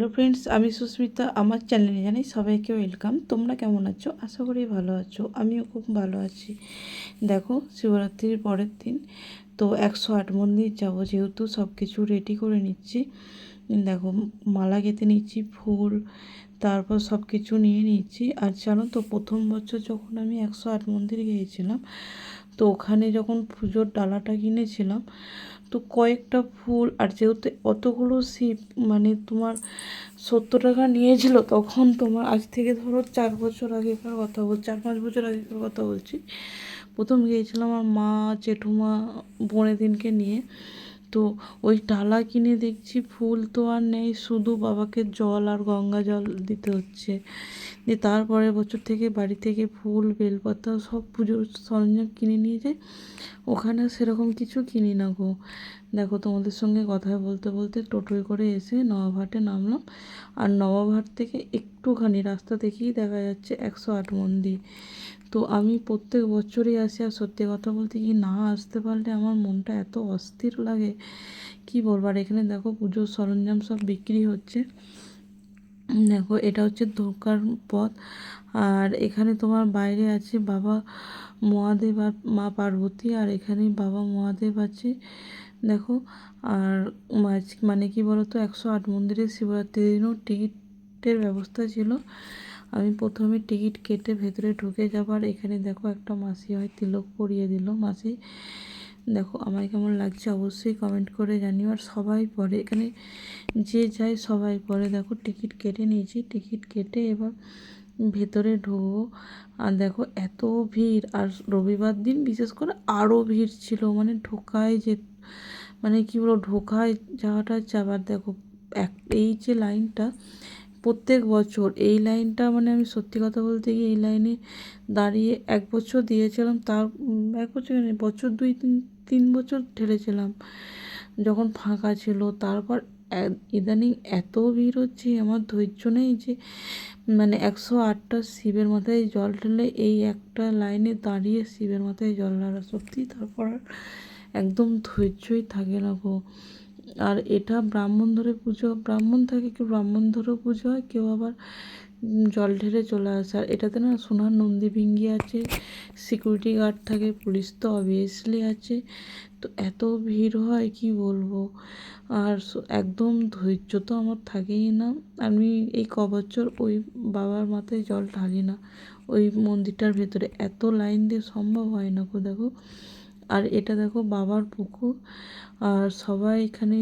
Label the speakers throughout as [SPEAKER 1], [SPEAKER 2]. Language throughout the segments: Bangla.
[SPEAKER 1] হ্যালো ফ্রেন্ডস, আমি সুস্মিতা। আমার চ্যানেলে জানাই সবাইকে ওয়েলকাম। তোমরা কেমন আছো? আশা করি ভালো আছো। আমিও খুব ভালো আছি। দেখো, শিবরাত্রির পরের দিন তো 108 মন্দির যাব, যেহেতু সব কিছু রেডি করে নিচ্ছি। দেখো, মালা গেঁথে নিচ্ছি, ফুল, তারপর সব কিছু নিয়ে নিচ্ছি। আর জানো তো, প্রথম বছর যখন আমি 108 মন্দির গিয়েছিলাম, তো ওখানে যখন পুজোর ডালাটা কিনেছিলাম, তো কয়েকটা ফুল, আর যেহেতু অতগুলো শিব, মানে তোমার 70 টাকা নিয়েছিল তখন। তোমার আজ থেকে ধরো 4 বছর আগেকার কথা বলছি, 4-5 বছর আগেকার কথা বলছি। প্রথম গিয়েছিলাম আমার মা, জেঠুমা, বোনেদিনকে নিয়ে। তো ওই ডালা কিনে দেখছি ফুল তো আর নেই, শুধু বাবাকে জল আর গঙ্গা জল দিতে হচ্ছে। দিয়ে তারপরের বছর থেকে বাড়ি থেকে ফুল, বেলপাতা, সব পুজোর সরঞ্জাম কিনে নিয়ে যাই। ওখানে সেরকম কিছু কিনি না গো। দেখো, তোমাদের সঙ্গে কথা বলতে বলতে টোটোয় করে এসে নবাবহাটে নামলাম। আর নবাবহাট থেকে একটুখানি রাস্তা দেখেই দেখা যাচ্ছে 108 মন্দির। তো আমি প্রত্যেক বছরই আসি, আর সত্যি কথা বলতে কি, না আসতে পারলে আমার মনটা এত অস্থির লাগে, কি বলবো। আর এখানে দেখো, পুজোর সরঞ্জাম সব বিক্রি হচ্ছে। দেখো, এটা হচ্ছে ঢোকার পথ। আর এখানে তোমার বাইরে আছে বাবা মহাদেব আর মা পার্বতী, আর এখানে বাবা মহাদেব আছে। দেখো, আর মানে কি বলতো, 108 মন্দিরে শিবরাত্রির দিনও টিকিটের ব্যবস্থা ছিল। আমি প্রথমে টিকিট কেটে ভেতরে ঢুকে যাবার, এখানে দেখো একটা মাসি হয় তিলক পরিয়ে দিল। মাসি, দেখো আমায় কেমন লাগছে অবশ্যই কমেন্ট করে জানিও। আর সবাই পড়ে এখানে, যে যায় সবাই পড়ে। দেখো, টিকিট কেটে নিয়েছি, টিকিট কেটে এবার ভেতরে ঢুকবো। আর দেখো এত ভিড়, আর রবিবার দিন বিশেষ করে আরও ভিড় ছিল। মানে ঢোকায় যে, মানে কী বলো, ঢোকায় যাওয়াটা যাবার। দেখো, এই যে লাইনটা, প্রত্যেক বছর এই লাইনটা, মানে আমি সত্যি কথা বলতে গিয়ে এই লাইনে দাঁড়িয়ে 1 বছর দিয়েছিলাম। তার 1 বছর নেই, বছর 2-3 বছর ঠেলেছিলাম যখন ফাঁকা ছিল। তারপর ইদানিং এত ভিড় হচ্ছে, আমার ধৈর্য নেই যে মানে 108টা শিবের মাথায় জল ঢেলে এই একটা লাইনে দাঁড়িয়ে শিবের মাথায় জল ঢালা, সত্যি তারপর একদম ধৈর্যই থাকে না গো। আর এটা ব্রাহ্মণ ধরে পুজো, ব্রাহ্মণ থাকে, কেউ ব্রাহ্মণ ধরেও পুজো হয়, কেউ আবার জল ঢেলে চলে আসে। আর এটাতে না সোনার নন্দী ভিঙ্গি আছে, সিকিউরিটি গার্ড থাকে, পুলিশ তো অবভিয়াসলি আছে। তো এত ভিড় হয় কি বলবো। আর একদম ধৈর্য তো আমার থাকেই না। আমি এই কবছর ওই বাবার মাথায় জল ঢালি না, ওই মন্দিরটার ভেতরে এত লাইন দিয়ে সম্ভব হয় না গো। দেখো, আর এটা দেখো বাবার পুকুর। আর সবাই এখানে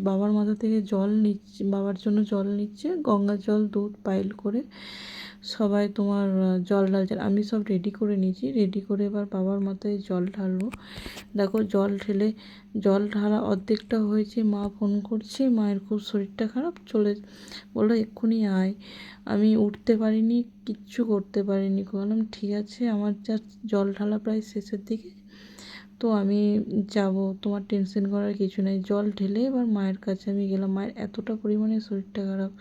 [SPEAKER 1] বাবার মাথা থেকে জল নিচ্ছে, বাবার জন্য জল নিচ্ছে, গঙ্গা জল দুধ পাইল করে সবাই তোমার জল ঢালছে। আমি সব রেডি করে নিয়েছি, রেডি করে এবার বাবার মাথায় জল ঢালবো। দেখো, জল ঢালা অর্ধেকটা হয়েছে, মা ফোন করছে, মায়ের খুব শরীরটা খারাপ, বললো এক্ষুনি আয়। আমি উঠতে পারিনি, কিচ্ছু করতে পারিনি। বললাম ঠিক আছে, আমার যা জল ঢালা প্রায় শেষের দিকে, তো আমি যাব, তোমার টেনশন করার কিছু নেই। জল ঢেলে এবার মায়ের কাছে আমি গেলাম। মায়ের এতটা পরিমাণে শরীরটা খারাপ,